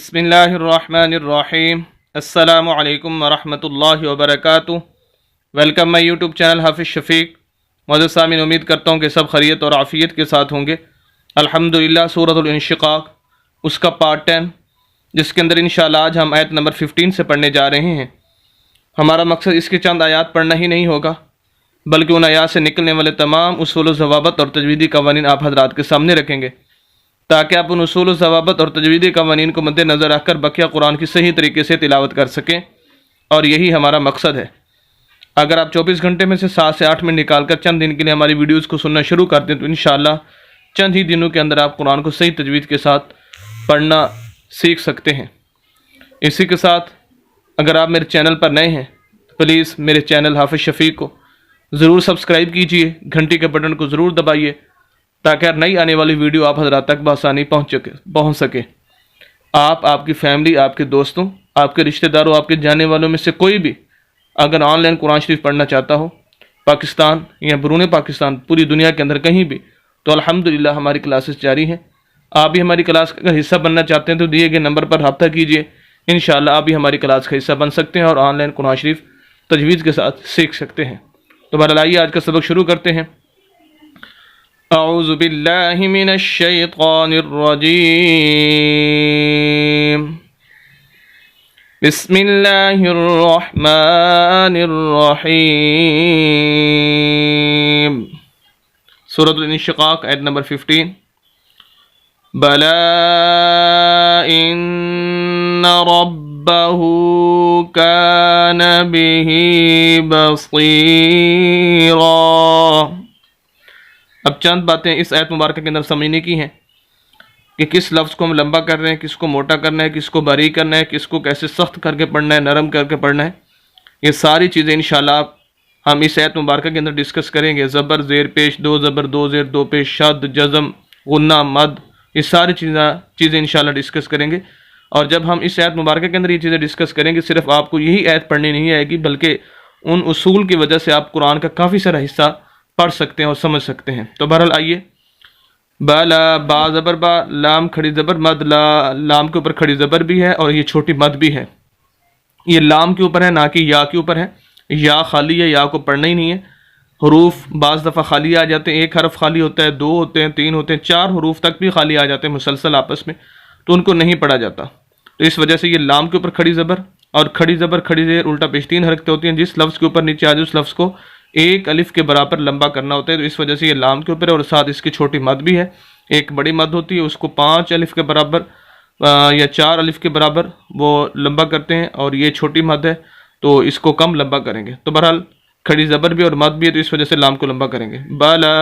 بسم اللہ الرحمن الرحیم السلام علیکم ورحمۃ اللہ وبرکاتہ۔ ویلکم مائی یوٹیوب چینل حافظ شفیق۔ معزز سامعین، امید کرتا ہوں کہ سب خیریت اور عافیت کے ساتھ ہوں گے۔ الحمدللہ سورۃ الانشقاق اس کا پارٹ 10 جس کے اندر انشاءاللہ آج ہم آیت نمبر 15 سے پڑھنے جا رہے ہیں۔ ہمارا مقصد اس کے چند آیات پڑھنا ہی نہیں ہوگا بلکہ ان آیات سے نکلنے والے تمام اصول و ضوابط اور تجویدی قوانین آپ حضرات کے سامنے رکھیں گے تاکہ آپ ان اصول و ضوابط اور تجویدی قوانین کو مد نظر رکھ کر بقیہ قرآن کی صحیح طریقے سے تلاوت کر سکیں، اور یہی ہمارا مقصد ہے۔ اگر آپ 24 گھنٹے میں سے 7 سے 8 منٹ نکال کر چند دن کے لیے ہماری ویڈیوز کو سننا شروع کر دیں تو انشاءاللہ چند ہی دنوں کے اندر آپ قرآن کو صحیح تجوید کے ساتھ پڑھنا سیکھ سکتے ہیں۔ اسی کے ساتھ اگر آپ میرے چینل پر نئے ہیں پلیز میرے چینل حافظ شفیق کو ضرور سبسکرائب کیجئے، گھنٹی کے بٹن کو ضرور دبائیے تاکہ ہر نئی آنے والی ویڈیو آپ حضرات تک بآسانی پہنچ سکے۔ آپ کی فیملی، آپ کے دوستوں، آپ کے رشتہ داروں، آپ کے جانے والوں میں سے کوئی بھی اگر آن لائن قرآن شریف پڑھنا چاہتا ہو پاکستان یا بیرون پاکستان، پوری دنیا کے اندر کہیں بھی، تو الحمدللہ ہماری کلاسز جاری ہیں۔ آپ بھی ہماری کلاس کا اگر حصہ بننا چاہتے ہیں تو دیے گئے نمبر پر رابطہ کیجئے، انشاءاللہ آپ بھی ہماری کلاس کا حصہ بن سکتے ہیں اور آن لائن قرآن شریف تجوید کے ساتھ سیکھ سکتے ہیں۔ تو بہرحال آئیے آج کا سبق شروع کرتے ہیں۔ اعوذ باللہ من الشیطان الرجیم، بسم اللہ الرحمن الرحیم۔ سورۃ الانشقاق آیت نمبر 15۔ بلا ان ربہ کان بہ بصیرا۔ اب چند باتیں اس آیت مبارکہ کے اندر سمجھنے کی ہیں کہ کس لفظ کو ہم لمبا کر رہے ہیں، کس کو موٹا کرنا ہے، کس کو باریک کرنا ہے، کس کو کیسے سخت کر کے پڑھنا ہے، نرم کر کے پڑھنا ہے۔ یہ ساری چیزیں انشاءاللہ ہم اس آیت مبارکہ کے اندر ڈسکس کریں گے۔ زبر، زیر پیش، دو زبر، دو زیر، دو پیش، شد، جزم، غنہ، مد، یہ ساری چیزیں انشاءاللہ ڈسکس کریں گے۔ اور جب ہم اس آیت مبارکہ کے اندر یہ چیزیں ڈسکس کریں گے صرف آپ کو یہی آیت پڑھنی نہیں آئے گی بلکہ ان اصول کی وجہ سے آپ قرآن کا کافی سارا حصہ پڑھ سکتے ہیں اور سمجھ سکتے ہیں۔ تو بہرحال آئیے۔ بالا، با زبر با، لام کھڑی زبر مد، لام کے اوپر کھڑی زبر بھی ہے اور یہ چھوٹی مد بھی ہے۔ یہ لام کے اوپر ہے نہ کہ یا کے اوپر ہے۔ یا خالی ہے، یا کو پڑھنا ہی نہیں ہے۔ حروف بعض دفعہ خالی آ جاتے ہیں، ایک حرف خالی ہوتا ہے، 2 ہوتے ہیں، 3 ہوتے ہیں، 4 حروف تک بھی خالی آ جاتے ہیں مسلسل آپس میں، تو ان کو نہیں پڑھا جاتا۔ تو اس وجہ سے یہ لام کے اوپر کھڑی زبر اور کھڑی زبر کھڑی زیر الٹا پیش 3 حرکتیں ہوتی ہیں۔ جس لفظ کے اوپر نیچے آ جائے اس لفظ کو 1 الف کے برابر لمبا کرنا ہوتا ہے، تو اس وجہ سے یہ لام کے اوپر ہے اور ساتھ اس کی چھوٹی مد بھی ہے۔ ایک بڑی مد ہوتی ہے، اس کو 5 الف کے برابر یا 4 الف کے برابر وہ لمبا کرتے ہیں، اور یہ چھوٹی مد ہے تو اس کو کم لمبا کریں گے۔ تو بہرحال کھڑی زبر بھی اور مد بھی ہے تو اس وجہ سے لام کو لمبا کریں گے۔ بالا۔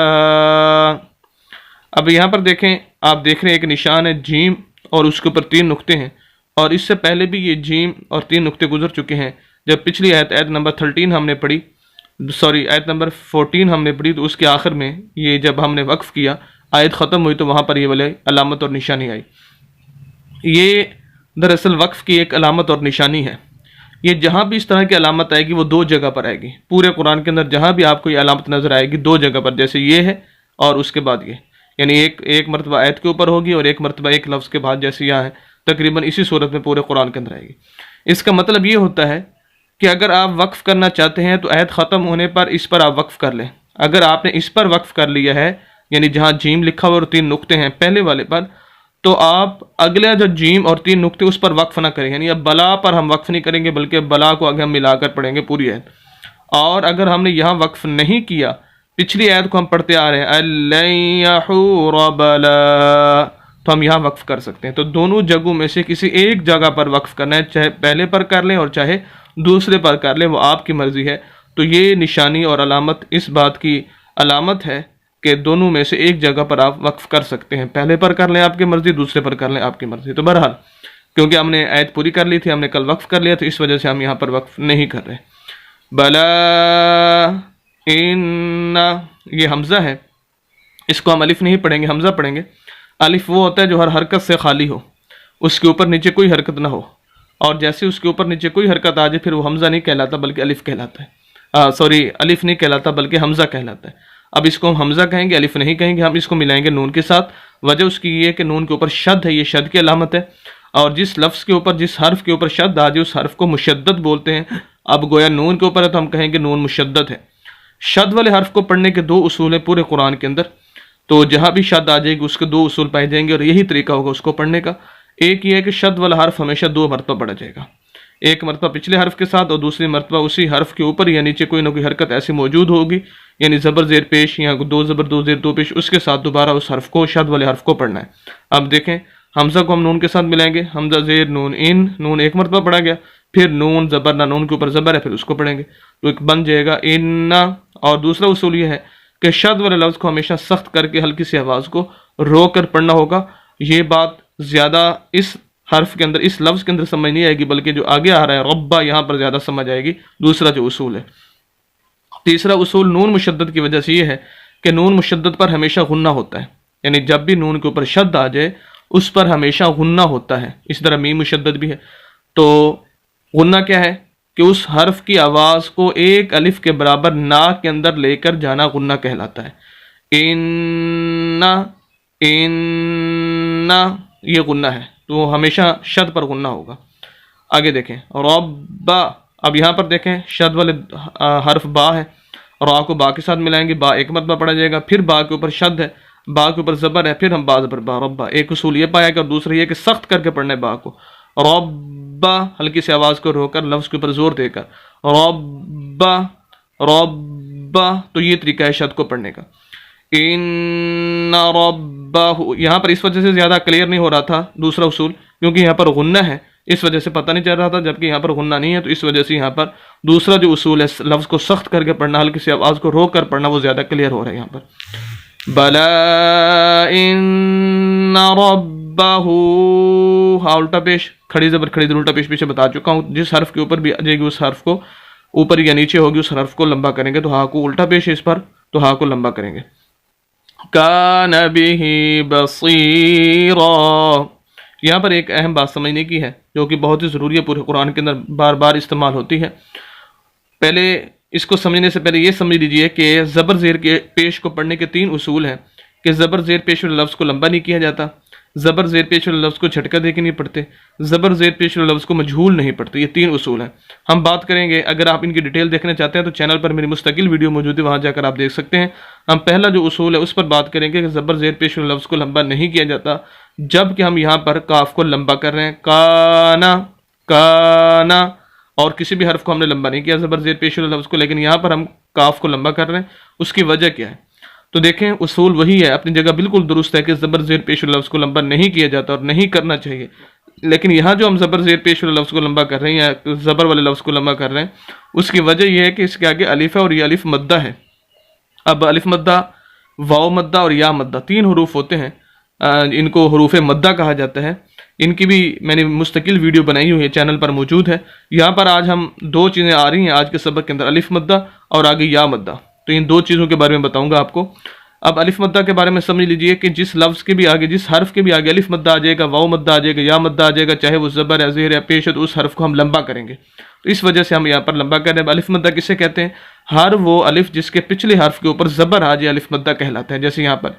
اب یہاں پر دیکھیں، آپ دیکھ رہے ہیں ایک نشان ہے جیم اور اس کے اوپر 3 نقطے ہیں، اور اس سے پہلے بھی یہ جیم اور 3 نقطے گزر چکے ہیں۔ جب پچھلی آیت نمبر 13 ہم نے پڑھی، آیت نمبر 14 ہم نے پڑھی، تو اس کے آخر میں یہ جب ہم نے وقف کیا، آیت ختم ہوئی تو وہاں پر یہ والے علامت اور نشانی آئی۔ یہ دراصل وقف کی ایک علامت اور نشانی ہے۔ یہ جہاں بھی اس طرح کی علامت آئے گی وہ 2 جگہ پر آئے گی۔ پورے قرآن کے اندر جہاں بھی آپ کو یہ علامت نظر آئے گی 2 جگہ پر، جیسے یہ ہے اور اس کے بعد یہ، یعنی ایک مرتبہ آیت کے اوپر ہوگی اور ایک مرتبہ ایک لفظ کے بعد، جیسے یہاں ہے، تقریباً اسی صورت میں پورے قرآن کے اندر آئے گی۔ اس کا مطلب یہ ہوتا ہے کہ اگر آپ وقف کرنا چاہتے ہیں تو آیت ختم ہونے پر اس پر آپ وقف کر لیں۔ اگر آپ نے اس پر وقف کر لیا ہے، یعنی جہاں جیم لکھا ہوا اور 3 نقطے ہیں پہلے والے پر، تو آپ اگلے جو جیم اور 3 نقطے اس پر وقف نہ کریں، یعنی اب بلا پر ہم وقف نہیں کریں گے بلکہ بلا کو آگے ہم ملا کر پڑھیں گے پوری آیت۔ اور اگر ہم نے یہاں وقف نہیں کیا، پچھلی آیت کو ہم پڑھتے آ رہے ہیں الَّن يَحُورَ بَلَا، تو ہم یہاں وقف کر سکتے ہیں۔ تو دونوں جگہوں میں سے کسی ایک جگہ پر وقف کرنا ہے، چاہے پہلے پر کر لیں اور چاہے دوسرے پر کر لیں، وہ آپ کی مرضی ہے۔ تو یہ نشانی اور علامت اس بات کی علامت ہے کہ دونوں میں سے ایک جگہ پر آپ وقف کر سکتے ہیں، پہلے پر کر لیں آپ کی مرضی، دوسرے پر کر لیں آپ کی مرضی۔ تو بہرحال کیونکہ ہم نے آیت پوری کر لی تھی، ہم نے کل وقف کر لیا تو اس وجہ سے ہم یہاں پر وقف نہیں کر رہے۔ بلا ان، یہ حمزہ ہے، اس کو ہم الف نہیں پڑھیں گے، حمزہ پڑھیں گے۔ الف وہ ہوتا ہے جو ہر حرکت سے خالی ہو، اس کے اوپر نیچے کوئی حرکت نہ ہو، اور جیسے اس کے اوپر نیچے کوئی حرکت آ جائے پھر وہ حمزہ نہیں کہلاتا بلکہ الف کہلاتا ہے۔ الف نہیں کہلاتا بلکہ حمزہ کہلاتا ہے۔ اب اس کو ہم حمزہ کہیں گے، الف نہیں کہیں گے، ہم اس کو ملائیں گے نون کے ساتھ۔ وجہ اس کی یہ ہے کہ نون کے اوپر شد ہے، یہ شد کی علامت ہے، اور جس لفظ کے اوپر جس حرف کے اوپر شد آ جائے اس حرف کو مشدد بولتے ہیں. اب گویا نون کے اوپر ہے تو ہم کہیں گے نون مشدد ہے. شد والے حرف کو پڑھنے کے دو اصول ہیں پورے قرآن کے اندر. تو جہاں بھی شد آ جائے گی اس کے دو اصول پائے جائیں گے اور یہی طریقہ ہوگا اس کو پڑھنے کا. ایک یہ ہے کہ شد والا حرف ہمیشہ دو مرتبہ پڑھا جائے گا. ایک مرتبہ پچھلے حرف کے ساتھ اور دوسری مرتبہ اسی حرف کے اوپر یا نیچے کوئی نہ کوئی حرکت ایسی موجود ہوگی، یعنی زبر زیر پیش یا دو زبر دو زیر دو پیش، اس کے ساتھ دوبارہ اس حرف کو شد والے حرف کو پڑھنا ہے. اب دیکھیں حمزہ کو ہم نون کے ساتھ ملائیں گے. حمزہ زیر نون ان، نون ایک مرتبہ پڑھا گیا، پھر نون زبر نہ، نون کے اوپر زبر ہے، پھر اس کو پڑھیں گے تو ایک بن جائے گا ان. اور دوسرا اصول یہ ہے کہ شد والے لفظ کو ہمیشہ سخت کر کے ہلکی سی آواز کو رو کر پڑھنا ہوگا. یہ بات زیادہ اس حرف کے اندر، اس لفظ کے اندر سمجھ نہیں آئے گی، بلکہ جو آگے آ رہا ہے ربا، یہاں پر زیادہ سمجھ آئے گی. دوسرا جو اصول ہے. تیسرا اصول نون مشدد کی وجہ سے یہ ہے کہ نون مشدد پر ہمیشہ غنہ ہوتا ہے، یعنی جب بھی نون کے اوپر شد آ جائے اس پر ہمیشہ غنہ ہوتا ہے. اس طرح میم مشدد بھی ہے. تو غنہ کیا ہے کہ اس حرف کی آواز کو ایک الف کے برابر ناک کے اندر لے کر جانا غنہ کہلاتا ہے. ان یہ غنہ ہے، تو ہمیشہ شد پر غنہ ہوگا. آگے دیکھیں ربا. اب یہاں پر دیکھیں شد والے حرف با ہے، را کو با کے ساتھ ملائیں گے، با ایک مرتبہ پڑھا جائے گا، پھر با کے اوپر شد ہے، با کے اوپر زبر ہے، پھر ہم با زبر با ربا. ایک اصول یہ پایا کہ اور دوسرا یہ کہ سخت کر کے پڑھنا ہے با کو. ربا ہلکی سی آواز کو رو کر لفظ کے اوپر زور دے کر ربا ربا. تو یہ طریقہ ہے شد کو پڑھنے کا. ان ربہ، یہاں پر اس وجہ سے زیادہ کلیئر نہیں ہو رہا تھا دوسرا اصول، کیونکہ یہاں پر غنہ ہے، اس وجہ سے پتہ نہیں چل رہا تھا، جبکہ یہاں پر غنہ نہیں ہے، تو اس وجہ سے یہاں پر دوسرا جو اصول ہے لفظ کو سخت کر کے پڑھنا، ہلکی سی آواز کو روک کر پڑھنا، وہ زیادہ کلیئر ہو رہا ہے یہاں پر. بلا ان ربہ، ہاں الٹا پیش، کھڑی زبر کھڑی زبر الٹا پیش پیچھے بتا چکا ہوں. جس حرف کے اوپر بھی آ جائے گی اس حرف کو اوپر یا نیچے ہوگی اس حرف کو لمبا کریں گے. تو ہاں کو الٹا پیش ہے اس پر، تو ہاں کو لمبا کریں گے. کان بہ بصیرا. یہاں پر ایک اہم بات سمجھنے کی ہے جو کہ بہت ہی ضروری ہے، پورے قرآن کے اندر بار بار استعمال ہوتی ہے. پہلے اس کو سمجھنے سے پہلے یہ سمجھ لیجئے کہ زبر زیر کے پیش کو پڑھنے کے تین اصول ہیں کہ زبر زیر پیش والے لفظ کو لمبا نہیں کیا جاتا، زبر زیر پیش والے لفظ کو جھٹکا دے کے نہیں پڑھتے، زبر زیر پیش والے لفظ کو مجہول نہیں پڑھتے. یہ تین اصول ہیں. ہم بات کریں گے، اگر آپ ان کی ڈیٹیل دیکھنا چاہتے ہیں تو چینل پر میری مستقل ویڈیو موجود ہے، وہاں جا کر آپ دیکھ سکتے ہیں. ہم پہلا جو اصول ہے اس پر بات کریں گے کہ زبر زیر پیش والے لفظ کو لمبا نہیں کیا جاتا جب کہ ہم یہاں پر کاف کو لمبا کر رہے ہیں. کانا کانا، اور کسی بھی حرف کو ہم نے لمبا نہیں کیا زبر زیر پیش والے لفظ کو، لیکن یہاں پر ہم کاف کو لمبا کر رہے ہیں. اس کی وجہ کیا ہے؟ تو دیکھیں اصول وہی ہے، اپنی جگہ بالکل درست ہے کہ زبر زیر پیش والے لفظ کو لمبا نہیں کیا جاتا اور نہیں کرنا چاہیے. لیکن یہاں جو ہم زبر زیر پیش والے لفظ کو لمبا کر رہے ہیں یا زبر والے لفظ کو لمبا کر رہے ہیں، اس کی وجہ یہ ہے کہ اس کے آگے الف ہے اور یہ الف مدہ ہے. اب الف مدہ، واو مدہ اور یا مدہ تین حروف ہوتے ہیں، ان کو حروف مدہ کہا جاتا ہے. ان کی بھی میں نے مستقل ویڈیو بنائی ہوئی ہے، چینل پر موجود ہے. یہاں پر آج ہم دو چیزیں آ رہی ہیں آج کے سبق کے اندر، الف مدہ اور آگے یا مدہ. تو ان دو چیزوں کے بارے میں بتاؤں گا آپ کو. اب الف مدہ کے بارے میں سمجھ لیجئے کہ جس لفظ کے بھی آگے، جس حرف کے بھی آگے الف مدہ آ جائے گا، واو مدہ آ جائے گا، یا مدہ آ جائے گا، چاہے وہ زبر ہے، زیر ہے، پیش ہے، تو اس حرف کو ہم لمبا کریں گے. تو اس وجہ سے ہم یہاں پر لمبا کر رہے ہیں. الف مدہ کسے کہتے ہیں؟ ہر وہ الف جس کے پچھلے حرف کے اوپر زبر آ جائے الف مدہ کہلاتا ہے. جیسے یہاں پر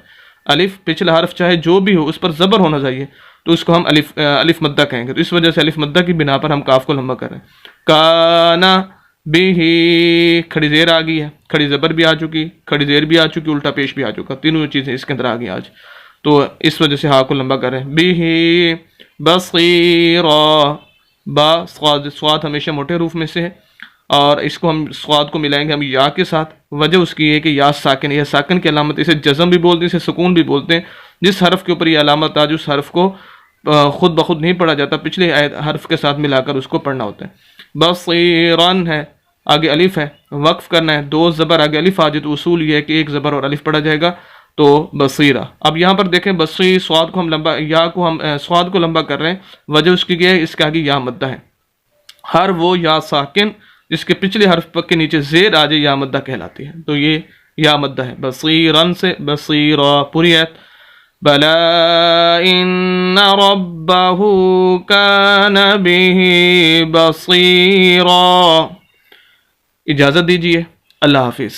الف پچھلا حرف چاہے جو بھی ہو اس پر زبر ہونا چاہیے، تو اس کو ہم الف مدہ کہیں گے. تو اس وجہ سے الف مدہ کی بنا پر ہم کاف کو لمبا کر رہے ہیں. کانا بھی، کھڑی زیر آ گئی ہے، کھڑی زبر بھی آ چکی، کھڑی زیر بھی آ چکی، الٹا پیش بھی آ چکا، تینوں چیزیں اس کے اندر آ گئی آج. تو اس وجہ سے ہا کو لمبا کر رہے ہیں. بھی بصیرا، با صاد ہمیشہ موٹے حروف میں سے ہے اور اس کو ہم صاد کو ملائیں گے ہم یا کے ساتھ. وجہ اس کی ہے کہ یا ساکن، یہ ساکن کی علامت، اسے جزم بھی بولتے ہیں، اسے سکون بھی بولتے ہیں. جس حرف کے اوپر یہ علامت آج اس حرف کو خود بخود نہیں پڑھا جاتا، پچھلے حرف کے ساتھ ملا کر اس کو پڑھنا ہوتا ہے. بصیرن ہے، آگے الف ہے، وقف کرنا ہے، دو زبر آگے الف آ جائے تو اصول یہ ہے کہ ایک زبر اور الف پڑھا جائے گا. تو بصیرہ. اب یہاں پر دیکھیں بصیر، صاد کو ہم لمبا، یا کو ہم صاد کو لمبا کر رہے ہیں. وجہ اس کی کیا ہے؟ اس کے آگے یا مدہ ہے. ہر وہ یا ساکن جس کے پچھلے حرف کے نیچے زیر آ جائے یا مدہ کہلاتی ہے. تو یہ یا مدہ ہے. بصیرن سے بصیرہ. پوری آیت. بلا ان ربہ کان بہ بصیرا. اجازت دیجیے، اللہ حافظ.